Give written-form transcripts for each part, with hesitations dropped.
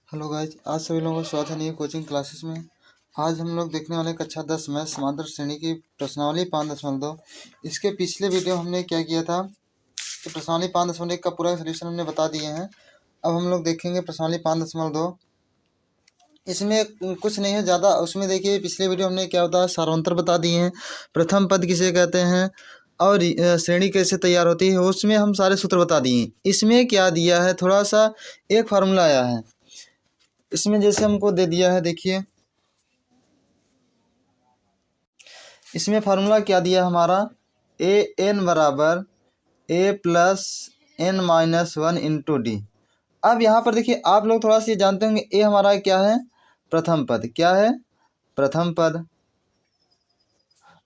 Hello guys, आज सभी लोगों का स्वागत है नई कोचिंग क्लासेस में। आज हम लोग देखने वाले कक्षा 10 में समांतर श्रेणी की प्रश्नावली 5.2। इसके पिछले वीडियो हमने क्या किया था कि प्रश्नावली 5.1 का पूरा सोल्यूशन हमने बता दिए हैं। अब हम लोग देखेंगे प्रश्नावली 5.2। इसमें कुछ नहीं है ज़्यादा। उसमें देखिए पिछले वीडियो हमने क्या होता है सारांतर बता दिए हैं, प्रथम पद किसे कहते हैं और श्रेणी कैसे तैयार होती है, उसमें हम सारे सूत्र बता दिए। इसमें क्या दिया है, थोड़ा सा एक फार्मूला आया है इसमें, जैसे हमको दे दिया है। देखिए इसमें फार्मूला क्या दिया हमारा, ए एन बराबर A plus N minus one into D. अब यहाँ पर देखिए आप लोग थोड़ा सा ये जानते होंगे, ए हमारा क्या है, प्रथम पद। क्या है, प्रथम पद।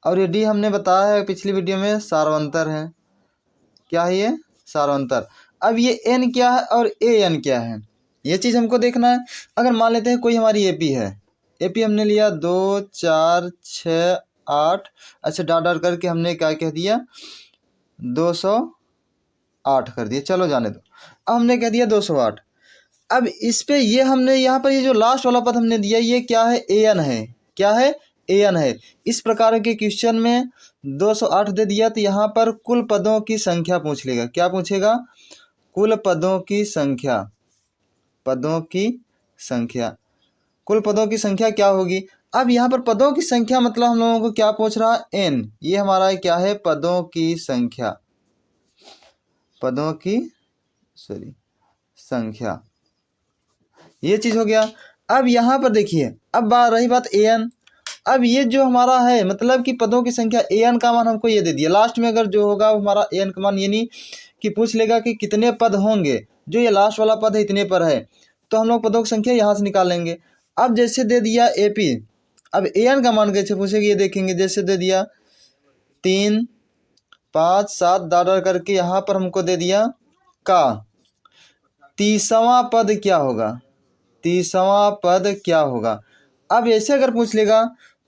और ये डी हमने बताया है पिछली वीडियो में, सार्वंतर है। क्या है ये, सार्वंतर। अब ये एन क्या है और ए एन क्या है, ये चीज़ हमको देखना है। अगर मान लेते हैं कोई हमारी एपी है, एपी हमने लिया 2 4 6 8, अच्छा डाट डाट करके हमने क्या कह दिया 208 कर दिया, चलो जाने दो। अब हमने कह दिया 208। अब इस पे ये हमने यहाँ पर ये जो लास्ट वाला पद हमने दिया ये क्या है, ए एन है। क्या है, ए एन है। इस प्रकार के क्वेश्चन में 208 दे दिया तो यहाँ पर कुल पदों की संख्या पूछ लेगा। क्या पूछेगा, कुल पदों की संख्या। पदों की संख्या, कुल पदों की संख्या क्या होगी। अब यहाँ पर पदों की संख्या मतलब हम लोगों को क्या पूछ रहा है, एन। ये हमारा क्या है, पदों की संख्या। पदों की संख्या, ये चीज हो गया। अब यहाँ पर देखिए, अब रही बात ए एन। अब ये जो हमारा है मतलब कि पदों की संख्या, ए एन का मान हमको ये दे दिया। लास्ट में अगर जो होगा वो हमारा ए एन का मान, यानी कि पूछ लेगा कि कितने पद होंगे, जो ये लास्ट वाला पद है इतने पर है, तो हम लोग पदों की संख्या यहाँ से निकाल लेंगे। अब जैसे दे दिया ए पी, अब ए एन का मान कैसे पूछेगी ये देखेंगे। जैसे दे दिया 3 5 7 डाल करके यहाँ पर हमको दे दिया का 30वां पद क्या होगा, 30वां पद क्या होगा। अब ऐसे अगर पूछ लेगा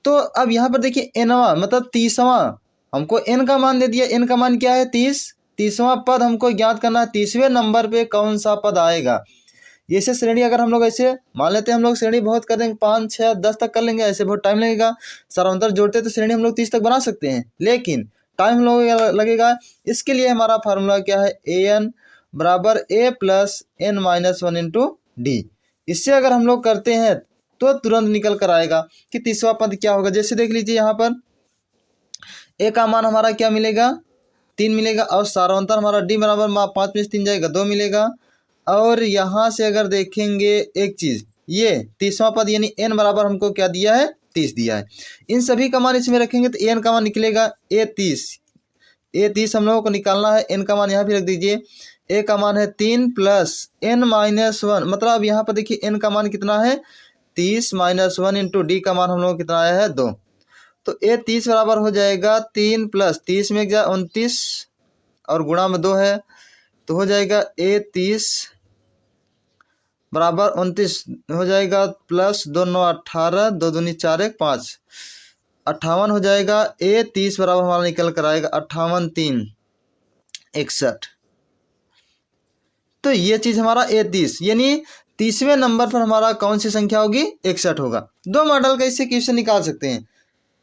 तो अब यहाँ पर देखिए एनवा मतलब 30वां, हमको एन का मान दे दिया। एन का मान क्या है, 30। 30वां पद हमको ज्ञात करना है, 30वें नंबर पे कौन सा पद आएगा। ऐसे श्रेणी अगर हम लोग ऐसे मान लेते हैं, हम लोग श्रेणी बहुत कर देंगे, 5 6 10 तक कर लेंगे, ऐसे बहुत टाइम लगेगा। सारांतर जोड़ते तो श्रेणी हम लोग 30 तक बना सकते हैं, लेकिन टाइम हम लोग लगेगा। इसके लिए हमारा फार्मूला क्या है, ए एन बराबर A plus N minus one into D. इससे अगर हम लोग करते हैं तो तुरंत निकल कर आएगा कि 30वां पद क्या होगा। जैसे देख लीजिए यहाँ पर ए का मान हमारा क्या मिलेगा, 3 मिलेगा। और सारांतर हमारा डी बराबर 5 में से 3 जाएगा 2 मिलेगा। और यहाँ से अगर देखेंगे एक चीज़, ये 30वां पद यानी एन बराबर हमको क्या दिया है, 30 दिया है। इन सभी का मान इसमें रखेंगे तो एन का मान निकलेगा ए 30। ए 30 हम लोगों को निकालना है। एन का मान यहाँ भी रख दीजिए। ए का मान है 3 प्लस एन माइनस वन, मतलब अब यहाँ पर देखिए एन का मान कितना है, 30 माइनस वन इंटू डी का मान हम लोग को कितना आया है, 2। तो ए 30 बराबर हो जाएगा 3 प्लस 30 में 29 और गुणा में 2 है, तो हो जाएगा ए 30 बराबर 29 हो जाएगा, प्लस 2 9 18, 2 दूनी 4 1 5, 58 हो जाएगा। ए 30 बराबर हमारा निकल कर आएगा 58 3 61। तो ये चीज़ हमारा ए 30 यानी 30वें नंबर पर हमारा कौन सी संख्या होगी, 61 होगा। दो मॉडल का इससे क्वेश्चन निकाल सकते हैं,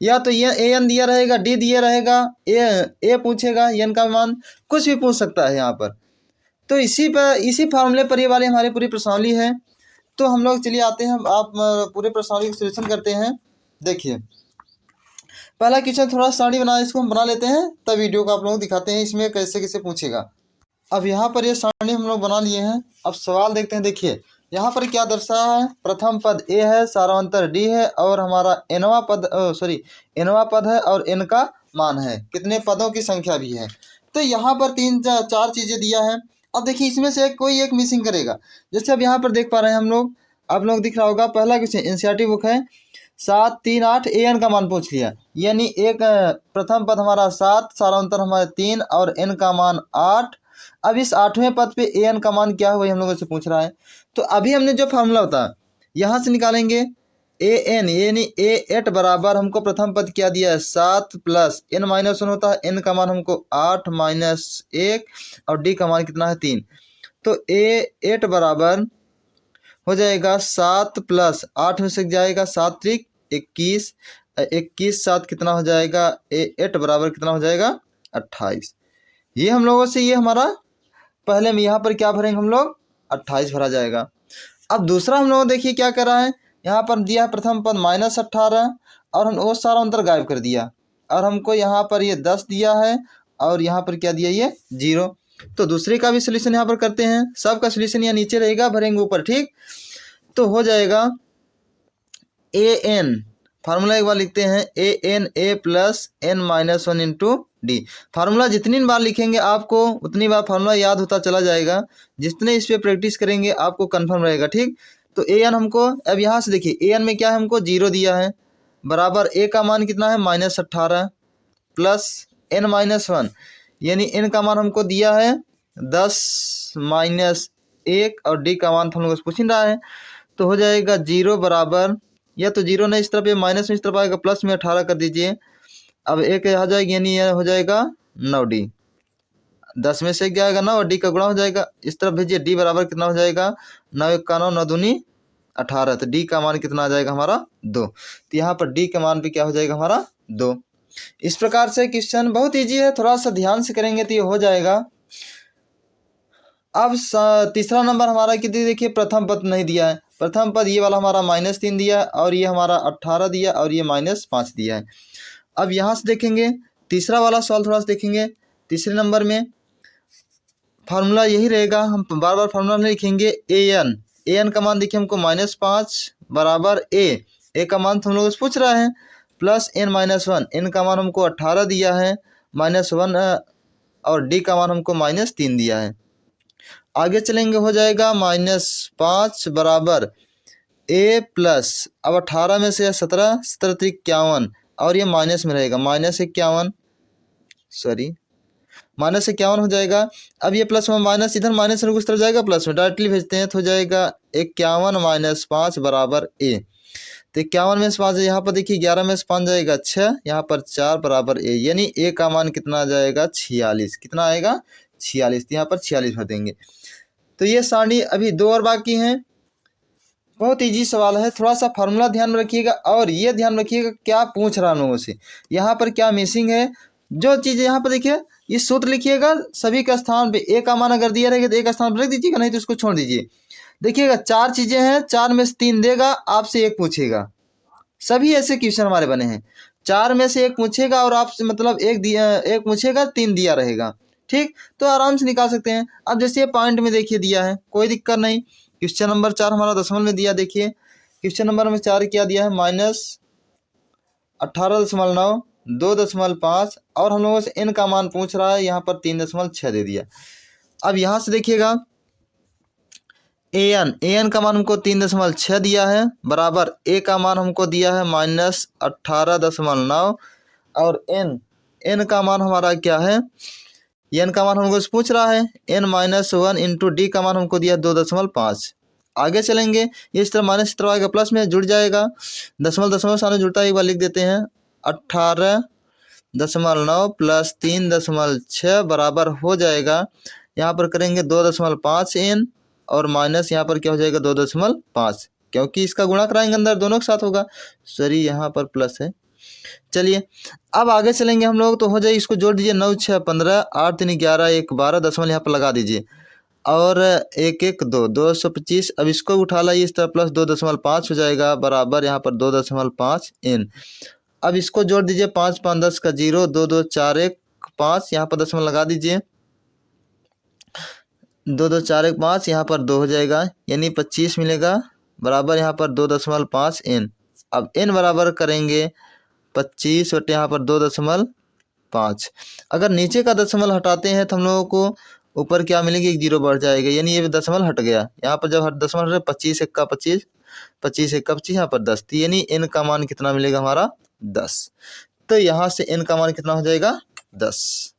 या तो ये ए एन दिया रहेगा, डी दिया रहेगा, ए पूछेगा, एन का मान कुछ भी पूछ सकता है यहाँ पर। तो इसी फार्मूले पर ये वाली हमारी पूरी प्रश्नावली है। तो हम लोग चलिए आते हैं, आप पूरे प्रश्नावली का सॉल्यूशन करते हैं। देखिए पहला क्वेश्चन थोड़ा साड़ी बना, इसको हम बना लेते हैं, तब वीडियो को आप लोग दिखाते हैं इसमें कैसे कैसे पूछेगा। अब यहाँ पर ये सारणी हम लोग बना लिए हैं। अब सवाल देखते हैं। देखिए यहाँ पर क्या दर्शाया है, प्रथम पद ए है, सारांतर डी है, और हमारा एनवा पद है और एन का मान है, कितने पदों की संख्या भी है। तो यहाँ पर 3 4 चीज़ें दिया है। अब देखिए इसमें से कोई एक मिसिंग करेगा। जैसे अब यहाँ पर देख पा रहे हैं हम लोग, आप लोग दिख रहा होगा, पहला क्वेश्चन एनसीईआरटी बुक है 7 3 8, ए एन का मान पूछ लिया, यानी एक प्रथम पद हमारा 7, सारांतर हमारा 3 और एन का मान 8। अब इस 8वें पद पे ए एन का मान क्या है वही हम लोगों से पूछ रहा है। तो अभी हमने जो फार्मूला होता है यहाँ से निकालेंगे, ए एन यानी ए 8 बराबर हमको प्रथम पद क्या दिया है, 7 प्लस एन माइनस वन होता है, एन का मान हमको 8 माइनस 1 और डी का मान कितना है 3। तो ए 8 बराबर हो जाएगा 7 प्लस 8 में से जाएगा 7 त्रिक 21, 21 7 कितना हो जाएगा 8 बराबर कितना हो जाएगा 28। ये हम लोगों से ये हमारा पहले में यहाँ पर क्या भरेंगे हम लोग 28 भरा जाएगा। अब दूसरा हम लोग देखिए क्या कर रहा है, यहाँ पर दिया है प्रथम पद -18 और हम वो सारा अंतर गायब कर दिया और हमको यहाँ पर ये 10 दिया है और यहाँ पर क्या दिया ये 0। तो दूसरे का भी सोल्यूशन यहाँ पर करते हैं, सबका सोल्यूशन यहाँ नीचे रहेगा भरेंगे ऊपर, ठीक। तो हो जाएगा an, फार्मूला एक बार लिखते हैं an a plus n-1 into D. Formula जितनी बार लिखेंगे आपको उतनी बार फार्मूला याद होता चला जाएगा, जितने इस पर प्रैक्टिस करेंगे आपको कंफर्म रहेगा, ठीक। तो an हमको अब यहाँ से देखिए an में क्या है हमको 0 दिया है बराबर a का मान कितना है -18 प्लस n-1 यानी n का मान हमको दिया है 10 -1 और d का मान हम लोग पूछ रहा है। तो हो जाएगा 0 बराबर, या तो 0 नहीं इस तरफ ये माइनस में इस तरफ आएगा प्लस में 18 कर दीजिए। अब एक आ जाएगी यानी यह हो जाएगा 9d, 10 में से क्या आएगा 9 और d का गुणा हो जाएगा, इस तरफ भेजिए d बराबर कितना हो जाएगा 9 1 का 9 9 दूनी 18। तो d का मान कितना आ जाएगा हमारा 2। तो यहाँ पर d का मान भी क्या हो जाएगा हमारा 2। इस प्रकार से क्वेश्चन बहुत ईजी है, थोड़ा सा ध्यान से करेंगे तो ये हो जाएगा। अब तीसरा नंबर हमारा कितनी देखिए प्रथम पद नहीं दिया है, प्रथम पद ये वाला हमारा -3 दिया है और ये हमारा 18 दिया और ये -5 दिया है। अब यहाँ से देखेंगे तीसरा वाला सवाल थोड़ा सा देखेंगे। तीसरे नंबर में फार्मूला यही रहेगा, हम बार बार फार्मूला नहीं लिखेंगे। an का मान देखिए हमको -5 बराबर a का मान तो हम लोग से पूछ रहा है प्लस n-1, n का मान हमको 18 दिया है -1 और d का मान हमको -3 दिया है। आगे चलेंगे हो जाएगा -5 बराबर a प्लस, अब 18 में से 17 17 3 51 और ये माइनस में रहेगा -51 हो जाएगा। अब ये प्लस में माइनस इधर माइनस उस तरफ जाएगा प्लस में डायरेक्टली भेजते हैं तो हो जाएगा 51 - 5 बराबर a। तो 51 में से 5 यहाँ पर देखिए 11 में से 5 जाएगा 6, यहाँ पर 4 बराबर a, यानी a का मान कितना आ जाएगा 46। कितना आएगा 46, यहाँ पर 46 भर देंगे। तो ये सारणी अभी 2 और बाकी हैं। बहुत इजी सवाल है, थोड़ा सा फार्मूला ध्यान में रखिएगा और ये ध्यान रखिएगा क्या पूछ रहा हम लोगों से, यहाँ पर क्या मिसिंग है। जो चीज़ यहाँ पर देखिए ये सूत्र लिखिएगा सभी का स्थान पे a का मान अगर दिया रहेगा तो a का स्थान पर रख दीजिएगा, नहीं तो उसको छोड़ दीजिए। देखिएगा 4 चीज़ें हैं, 4 में से 3 देगा, आपसे 1 पूछेगा। सभी ऐसे क्वेश्चन हमारे बने हैं, 4 में से 1 पूछेगा और आपसे मतलब 1 पूछेगा 3 दिया रहेगा, ठीक। तो आराम से निकाल सकते हैं। अब जैसे ये पॉइंट में देखिए दिया है, कोई दिक्कत नहीं। क्वेश्चन नंबर 4 हमारा दशमलव में दिया, देखिए क्वेश्चन नंबर में 4 क्या दिया है -18.9 2.5 और हम लोगों से n का मान पूछ रहा है, यहाँ पर 3.6 दे दिया। अब यहाँ से देखिएगा an का मान हमको 3.6 दिया है बराबर a का मान हमको दिया है -18.9 और n का मान हमारा क्या है, n का मान हमको पूछ रहा है n-1 इंटू d का मान हमको दिया 2.5। आगे चलेंगे ये इस तरह माइनस इस तरह आएगा प्लस में जुड़ जाएगा, दशमलव सामने जुड़ता है, एक बार लिख देते हैं 18.9 प्लस 3.6 बराबर हो जाएगा, यहाँ पर करेंगे 2.5 n और माइनस यहाँ पर क्या हो जाएगा 2.5, क्योंकि इसका गुणा कराएंगे अंदर दोनों के साथ होगा, सॉरी यहाँ पर प्लस है। चलिए अब आगे चलेंगे हम लोग, तो हो जाए इसको जोड़ दीजिए 9 6 15 8 3 11 1 12 दशमलव यहाँ पर लगा दीजिए और 1 1 2 225। अब इसको उठा लाइए इस तरह प्लस 2.5 हो जाएगा बराबर यहाँ पर 2.5 n। अब इसको जोड़ दीजिए 5 5 10 का 0 2 2 4 1 5 यहाँ पर दशमलव लगा दीजिए 2 2 4 1 5 यहाँ पर 2 हो जाएगा यानी 25 मिलेगा बराबर यहाँ पर 2.5 n। अब n बराबर करेंगे 25 बटे यहाँ पर 2.5। अगर नीचे का दशमलव हटाते हैं तो हम लोगों को ऊपर क्या मिलेगी, एक 0 बढ़ जाएगा, यानी ये दशमलव हट गया। यहाँ पर जब दशमलव हटे 25 1 का 25 25 1 का 25 यहाँ पर 10, तो यानी n का मान कितना मिलेगा हमारा 10। तो यहाँ से n का मान कितना हो जाएगा 10।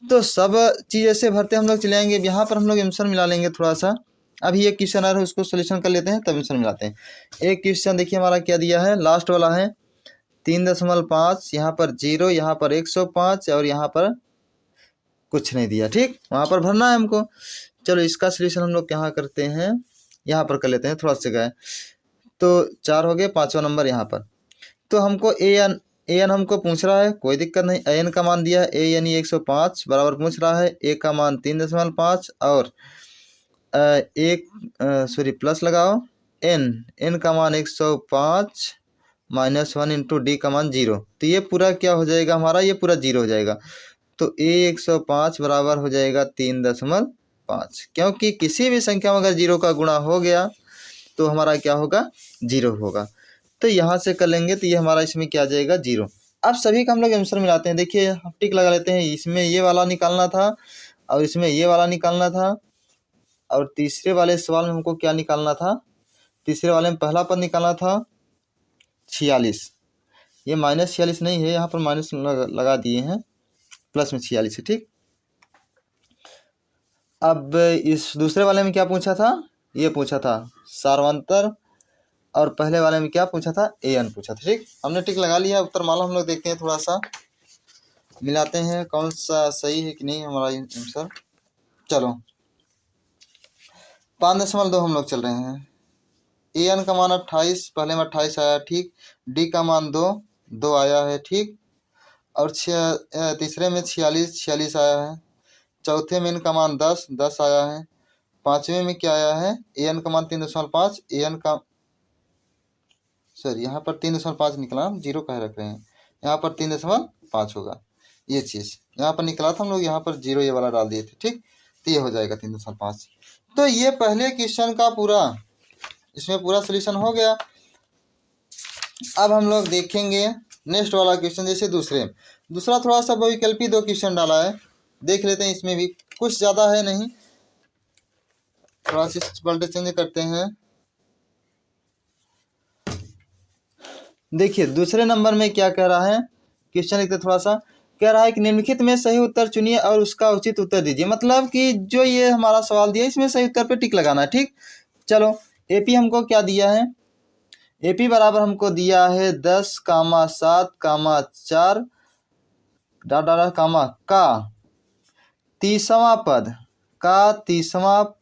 तो सब चीज़ ऐसे भरते हम लोग चले आएंगे। यहाँ पर हम लोग आंसर मिला लेंगे थोड़ा सा। अभी एक क्वेश्चन आ रहा है उसको सोल्यूशन कर लेते हैं तब आंसर मिलाते हैं। एक क्वेश्चन देखिए हमारा क्या दिया है, लास्ट वाला है 3.5, यहाँ पर 0, यहाँ पर 105 और यहाँ पर कुछ नहीं दिया, ठीक। वहाँ पर भरना है हमको। चलो इसका सोल्यूशन हम लोग यहाँ करते हैं। यहाँ पर कर लेते हैं, थोड़ा सा जगह है। तो 4 हो गए, 5वां नंबर यहाँ पर। तो हमको ए एन हमको पूछ रहा है, कोई दिक्कत नहीं। ए एन का मान दिया है, ए यानी 105 बराबर पूछ रहा है, ए का मान 3.5 और सॉरी प्लस लगाओ, एन का मान 105 -1 इंटू डी का मान 0। तो ये पूरा क्या हो जाएगा हमारा, ये पूरा 0 हो जाएगा। तो ए 105 बराबर हो जाएगा 3.5, क्योंकि किसी भी संख्या में अगर 0 का गुणा हो गया तो हमारा क्या होगा, 0 होगा। तो यहाँ से कर लेंगे तो ये हमारा इसमें क्या आ जाएगा, 0। अब सभी का हम लोग आंसर मिलाते हैं। देखिए हम टिक लगा लेते हैं, इसमें ये वाला निकालना था और इसमें ये वाला निकालना था, और तीसरे वाले सवाल में हमको क्या निकालना था, तीसरे वाले में पहला पद निकालना था 46। ये -46 नहीं है, यहाँ पर माइनस लगा दिए हैं, प्लस में 46 है, ठीक। अब इस दूसरे वाले में क्या पूछा था, ये पूछा था सार्वंतर, और पहले वाले में क्या पूछा था, ए एन पूछा था, ठीक। हमने टिक लगा लिया। उत्तर माला हम लोग देखते हैं, थोड़ा सा मिलाते हैं कौन सा सही है कि नहीं हमारा आंसर। चलो 5.2 हम लोग चल रहे हैं। ए एन का मान 28, पहले में 28 आया, ठीक। डी का मान 2 आया है, ठीक। और तीसरे में 46 आया है। चौथे में इनका मान 10 आया है। पांचवें में क्या आया है, ए एन का मान 3.5, ए एन का सॉरी यहाँ पर 3.5 निकला, 0 कह रख रहे हैं, यहाँ पर 3.5 होगा। ये चीज़ यहाँ पर निकला था, हम लोग यहाँ पर 0 ये वाला डाल दिए थे, ठीक। तो ये हो जाएगा 3.5। तो ये पहले क्वेश्चन का पूरा, इसमें पूरा सोल्यूशन हो गया। अब हम लोग देखेंगे नेक्स्ट वाला क्वेश्चन, जैसे दूसरा थोड़ा सा वैकल्पिक 2 क्वेश्चन डाला है, देख लेते हैं। इसमें भी कुछ ज़्यादा है नहीं, थोड़ा सा पलटे चेंज करते हैं। देखिए दूसरे नंबर में क्या कह रहा है क्वेश्चन, एक थोड़ा सा कह रहा है कि निम्नलिखित में सही उत्तर चुनिए और उसका उचित उत्तर दीजिए। मतलब कि जो ये हमारा सवाल दिया इसमें सही उत्तर पे टिक लगाना है, ठीक। चलो एपी हमको क्या दिया है, एपी बराबर हमको दिया है 10,7,4 डाटा कामा का तीसवां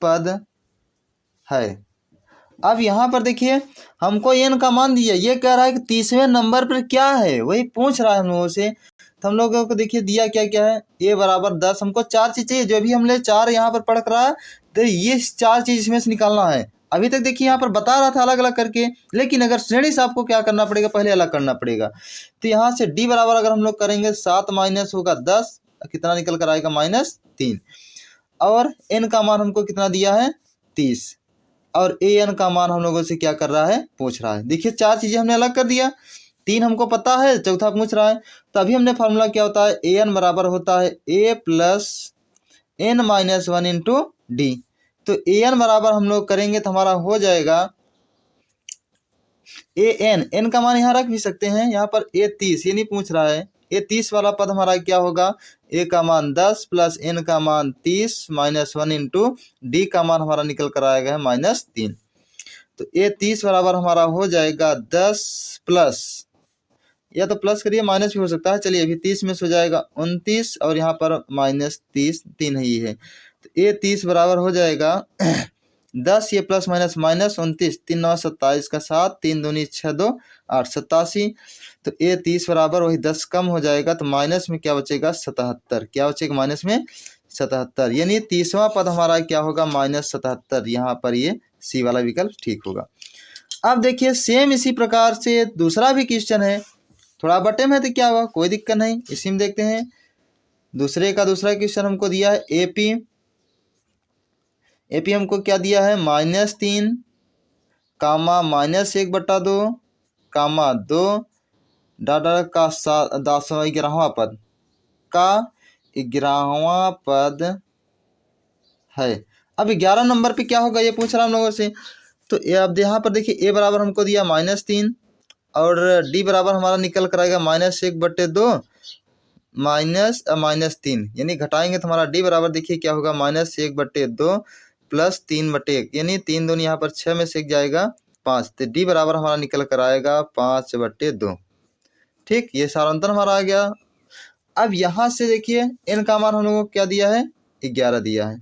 पद है। अब यहाँ पर देखिए हमको एन का मान दिया, ये कह रहा है कि 30वें नंबर पर क्या है, वही पूछ रहा है हम लोगों से। तो हम लोगों को देखिए दिया क्या क्या है, ए बराबर 10, हमको 4 चीज़ चाहिए, जो भी हमने 4 यहाँ पर पढ़ रहा है, तो ये 4 चीज़ इसमें से निकालना है। अभी तक देखिए यहाँ पर बता रहा था अलग अलग करके, लेकिन अगर श्रेणी से आपको क्या करना पड़ेगा, पहले अलग करना पड़ेगा। तो यहाँ से डी बराबर अगर हम लोग करेंगे 7 माइनस होगा 10, कितना निकल कर आएगा, -3। और एन का मान हमको कितना दिया है, 30, और ए एन का मान हम लोगों से क्या कर रहा है, पूछ रहा है। देखिए 4 चीज़ें हमने अलग कर दिया, 3 हमको पता है, चौथा पूछ रहा है। तो अभी हमने फार्मूला क्या होता है, ए एन बराबर होता है A plus N minus 1 into D. तो ए एन बराबर हम लोग करेंगे तो हमारा हो जाएगा ए एन का मान यहाँ रख भी सकते हैं, यहाँ पर ए 30 ये नहीं पूछ रहा है, ए 30 वाला पद हमारा क्या होगा, ए का मान 10 प्लस एन का मान 30 -1 इंटू डी का मान हमारा निकल कर आएगा है -3। तो ए 30 बराबर हमारा हो जाएगा 10 प्लस, या तो प्लस करिए माइनस भी हो सकता है, चलिए अभी 30 में से हो जाएगा 29 और यहाँ पर -30, 3 ही है। तो ए 30 बराबर हो जाएगा 10, ये प्लस माइनस -29, 3 9 27 का 7, 3 दूनी 6 2 8 87। तो ए 30 बराबर वही 10 कम हो जाएगा, तो माइनस में क्या बचेगा, 77। क्या बचेगा माइनस में, 77, यानी 30वां पद हमारा क्या होगा, -77। यहाँ पर ये सी वाला विकल्प ठीक होगा। अब देखिए सेम इसी प्रकार से दूसरा भी क्वेश्चन है, थोड़ा बटे में तो क्या हुआ, कोई दिक्कत नहीं, इसी में देखते हैं। दूसरा क्वेश्चन हमको दिया है एपी हमको क्या दिया है, -3 कामा -1/2 कामा 2 डाटा का 11वां पद का 11वां पद है। अब 11 नंबर पे क्या होगा, ये पूछ रहा हम लोगों से। तो अब यहाँ पर देखिए ए बराबर हमको दिया -3 और डी बराबर हमारा निकल कर आएगा -1/2 -3, यानी घटाएंगे तो हमारा डी बराबर देखिए क्या होगा, -1/2 प्लस 3/1, यानी 3 दूनी यहाँ पर 6 में से 1 जाएगा 5। तो डी बराबर हमारा निकल कर आएगा 5/2, ठीक। ये सारांतर हमारा आ गया। अब यहाँ से देखिए एन का मान हम लोगों को क्या दिया है, 11 दिया है।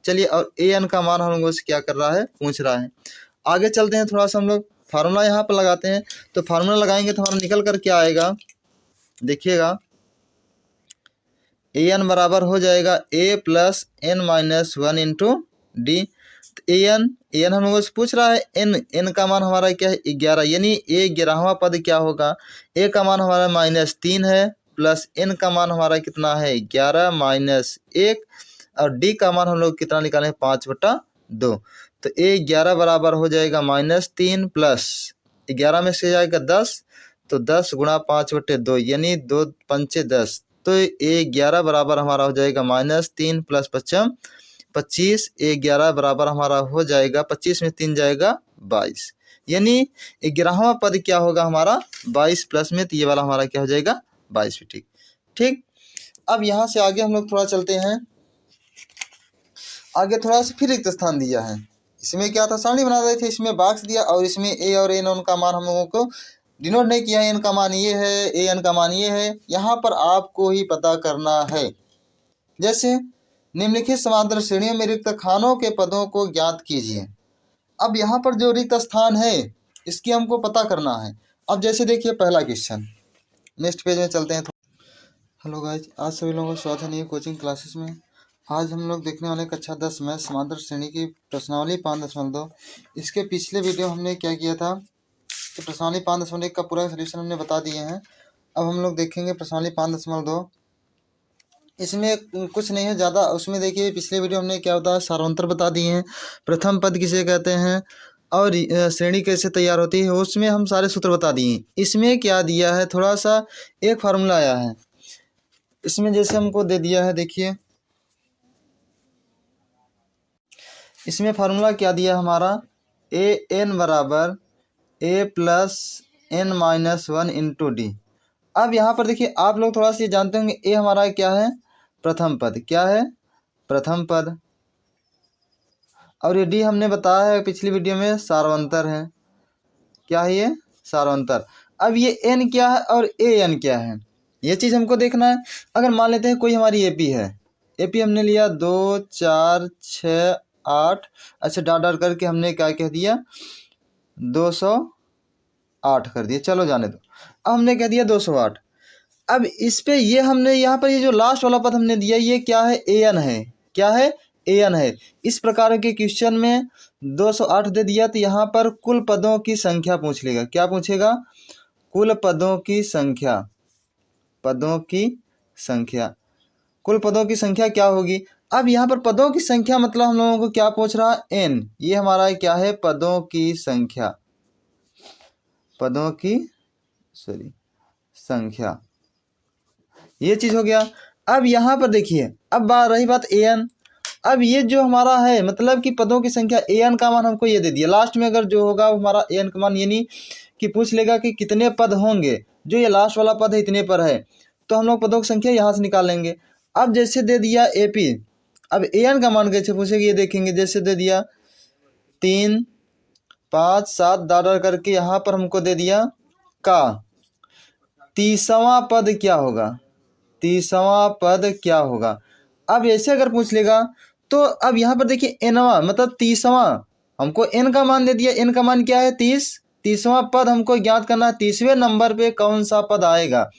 चलिए, और ए एन का मान हम लोगों से क्या कर रहा है, पूछ रहा है। आगे चलते हैं, थोड़ा सा हम लोग फार्मूला यहाँ पर लगाते हैं। तो फार्मूला लगाएंगे तो हमारा निकल कर क्या आएगा, देखिएगा, ए एन बराबर हो जाएगा A plus N minus one into D. A N हम लोगों से पूछ रहा है, एन का मान हमारा क्या है, 11, यानी ए 11वां पद क्या होगा, ए का मान हमारा -3 है, प्लस एन का मान हमारा कितना है, 11 माइनस 1, और डी का मान हम लोग कितना निकालें, 5/2। तो ए 11 बराबर हो जाएगा -3 प्लस 11 में से जाएगा 10, तो 10 गुणा 5/2 यानी 2 पंचे 10। तो ए 11 बराबर हमारा हो जाएगा -3 प्लस 5 25, ए 11 बराबर हमारा हो जाएगा 25 में 3 जाएगा 22, यानी 11वां पद क्या होगा हमारा 22 प्लस में, तो ये वाला हमारा क्या हो जाएगा 22 भी। ठीक ठीक। अब यहाँ से आगे हम लोग थोड़ा चलते हैं, आगे थोड़ा सा फिर रिक्त स्थान दिया है। इसमें क्या था, सारणी बना रहे थे, इसमें बॉक्स दिया और इसमें ए और एन का मान हम लोगों को डिनोट नहीं किया है, एन का मान ये है, ए एन का मान ये है। यहाँ पर आपको ही पता करना है। जैसे निम्नलिखित समांतर श्रेणियों में रिक्त खानों के पदों को ज्ञात कीजिए। अब यहाँ पर जो रिक्त स्थान है इसकी हमको पता करना है। अब जैसे देखिए पहला क्वेश्चन, नेक्स्ट पेज में चलते हैं। हेलो गाइज, आज सभी लोगों का स्वागत है नई कोचिंग क्लासेस में। आज हम लोग देखने वाले कक्षा 10 में समांतर श्रेणी की प्रश्नावली 5.2। इसके पिछले वीडियो हमने क्या किया था, तो प्रश्नावली 5.1 का पूरा सोल्यूशन हमने बता दिए हैं। अब हम लोग देखेंगे प्रश्नावली 5.2। इसमें कुछ नहीं है ज़्यादा, उसमें देखिए पिछले वीडियो हमने क्या होता है, सारांतर बता दिए हैं, प्रथम पद किसे कहते हैं और श्रेणी कैसे तैयार होती है, उसमें हम सारे सूत्र बता दिए। इसमें क्या दिया है, थोड़ा सा एक फार्मूला आया है इसमें, जैसे हमको दे दिया है, देखिए इसमें फार्मूला क्या दिया हमारा, ए एन बराबर A plus N minus 1 into D. अब यहाँ पर देखिए आप लोग थोड़ा सा जानते होंगे, ए हमारा क्या है, प्रथम पद, क्या है, प्रथम पद, और ये डी हमने बताया है पिछली वीडियो में, सार्वंतर है। क्या है ये, सार्वंतर। अब ये एन क्या है और ए एन क्या है, ये चीज़ हमको देखना है। अगर मान लेते हैं कोई हमारी एपी है, एपी हमने लिया 2 4 6 8, अच्छा डाट करके हमने क्या कह दिया, 208 कर दिया, चलो जाने दो। अब हमने कह दिया 208। अब इस पे ये हमने यहाँ पर ये जो लास्ट वाला पद हमने दिया, ये क्या है, ए एन है, क्या है, ए एन है। इस प्रकार के क्वेश्चन में 208 दे दिया, तो यहाँ पर कुल पदों की संख्या पूछ लेगा। क्या पूछेगा, कुल पदों की संख्या, पदों की संख्या, कुल पदों की संख्या क्या होगी। अब यहाँ पर पदों की संख्या मतलब हम लोगों को क्या पूछ रहा है, एन, ये हमारा क्या है, पदों की संख्या, पदों की संख्या, ये चीज़ हो गया। अब यहाँ पर देखिए, अब रही बात ए एन। अब ये जो हमारा है मतलब कि पदों की संख्या, ए एन का मान हमको ये दे दिया, लास्ट में अगर जो होगा वो हमारा ए एन का मान, यानी कि पूछ लेगा कि कितने पद होंगे, जो ये लास्ट वाला पद है इतने पर है, तो हम लोग पदों की संख्या यहाँ से निकाल लेंगे। अब जैसे दे दिया ए पी, अब ए एन का मान कैसे पूछेगा ये देखेंगे। जैसे दे दिया 3 5 7 डाल करके यहाँ पर हमको दे दिया का 30वां पद क्या होगा, 30वां पद क्या होगा। अब ऐसे अगर पूछ लेगा तो अब यहाँ पर देखिए एनवा मतलब 30वां, हमको एन का मान दे दिया, एन का मान क्या है 30, 30वां पद हमको ज्ञात करना है, 30वें नंबर पे कौन सा पद आएगा।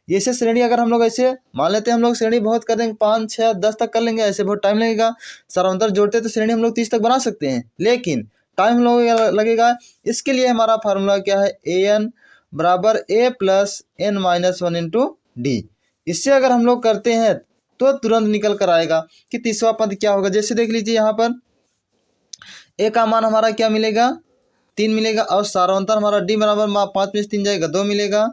जैसे श्रेणी अगर हम लोग ऐसे मान लेते हैं, हम लोग श्रेणी बहुत कर देंगे, 5 6 10 तक कर लेंगे, ऐसे बहुत टाइम लगेगा। सारांतर जोड़ते तो श्रेणी हम लोग 30 तक बना सकते हैं, लेकिन टाइम हम लोग लगेगा। इसके लिए हमारा फार्मूला क्या है, ए एन बराबर A plus N minus 1 into D. इससे अगर हम लोग करते हैं तो तुरंत निकल कर आएगा कि 30वां पद क्या होगा। जैसे देख लीजिए यहाँ पर ए का मान हमारा क्या मिलेगा, 3 मिलेगा, और सारांतर हमारा डी बराबर 5 में से 3 जाएगा 2 मिलेगा।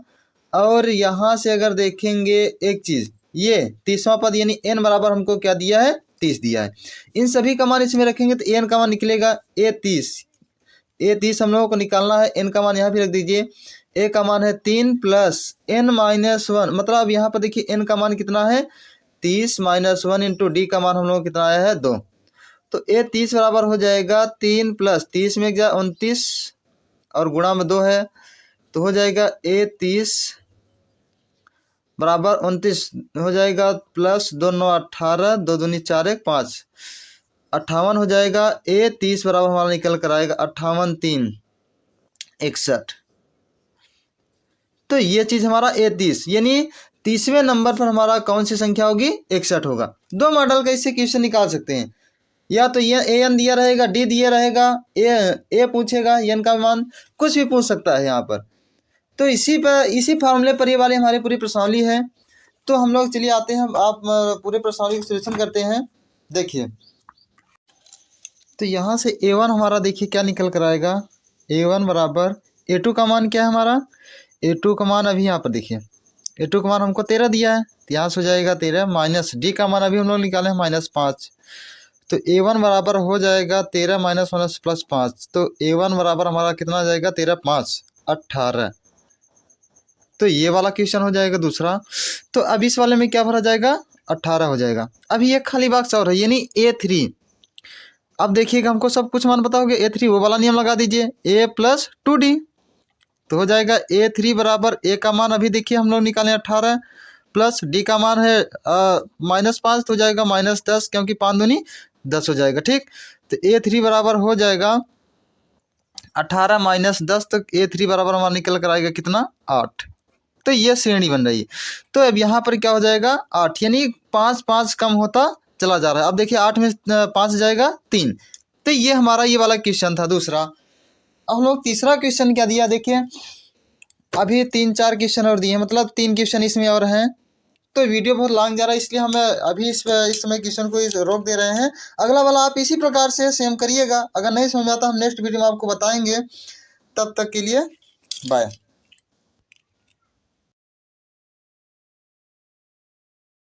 और यहाँ से अगर देखेंगे एक चीज़, ये 30वां पद यानी एन बराबर हमको क्या दिया है, 30 दिया है। इन सभी का मान इसमें रखेंगे तो एन का मान निकलेगा ए 30 हम लोगों को निकालना है। एन का मान यहाँ भी रख दीजिए, ए का मान है 3 प्लस एन माइनस 1, मतलब यहाँ पर देखिए एन का मान कितना है 30 माइनस 1 इंटू डी का मान हम लोग कितना आया है 2। तो ए 30 बराबर हो जाएगा 3 प्लस 30 में क्या 29 और गुणा में 2 है, तो हो जाएगा ए 30 बराबर 29 हो जाएगा, प्लस 2 9 18, 2 दूनी 4 1 5, 58 हो जाएगा। ए 30 बराबर हमारा निकल कर आएगा 58 3 61। तो ये चीज़ हमारा ए 30 यानी 30वें नंबर पर हमारा कौन सी संख्या होगी? 61 होगा। दो मॉडल का इससे क्वेश्चन निकाल सकते हैं, या तो ये ए एन दिया रहेगा, डी दिया रहेगा, ए पूछेगा, एन का मान कुछ भी पूछ सकता है यहाँ पर। तो इसी फार्मूले पर ये वाली हमारी पूरी प्रश्नावली है। तो हम लोग चलिए आते हैं, आप पूरे प्रश्नावली का सॉल्यूशन करते हैं। देखिए तो यहाँ से A1 हमारा देखिए क्या निकल कर आएगा। A1 बराबर A2 का मान क्या है हमारा? A2 का मान अभी यहाँ पर देखिए, A2 का मान हमको 13 दिया है, तो यहाँ से हो जाएगा 13 माइनस डी का मान अभी हम लोग निकाले हैं -5। तो A1 बराबर हो जाएगा 13 माइनस माइनस प्लस 5। तो A1 बराबर हमारा कितना आ जाएगा? 13 5 18। तो ये वाला क्वेश्चन हो जाएगा दूसरा। तो अब इस वाले में क्या भरा जाएगा? 18 हो जाएगा। अभी एक खाली बॉक्स और है यानी A3। अब देखिएगा हमको सब कुछ मान बताओगे, A3 वो वाला नियम लगा दीजिए, A प्लस 2D। तो हो जाएगा A3 बराबर A का मान अभी देखिए हम लोग निकालें 18 प्लस D का मान है -5, तो हो जाएगा -10, क्योंकि 5 दूनी 10 हो जाएगा। ठीक, तो A3 बराबर हो जाएगा 18 माइनस 10, तो A3 बराबर हमारा निकल कर आएगा कितना? 8। तो ये श्रेणी बन रही है। तो अब यहाँ पर क्या हो जाएगा? 8, यानी 5 5 कम होता चला जा रहा है। अब देखिए 8 में 5 जाएगा 3। तो ये हमारा ये वाला क्वेश्चन था दूसरा। अब हम लोग तीसरा क्वेश्चन क्या दिया देखिए, अभी 3-4 क्वेश्चन और दिए, मतलब 3 क्वेश्चन इसमें और हैं। तो वीडियो बहुत लॉन्ग जा रहा है, इसलिए हम अभी इस समय क्वेश्चन को रोक दे रहे हैं। अगला वाला आप इसी प्रकार से सेम करिएगा। अगर नहीं समझ आता हम नेक्स्ट वीडियो में आपको बताएंगे। तब तक के लिए बाय।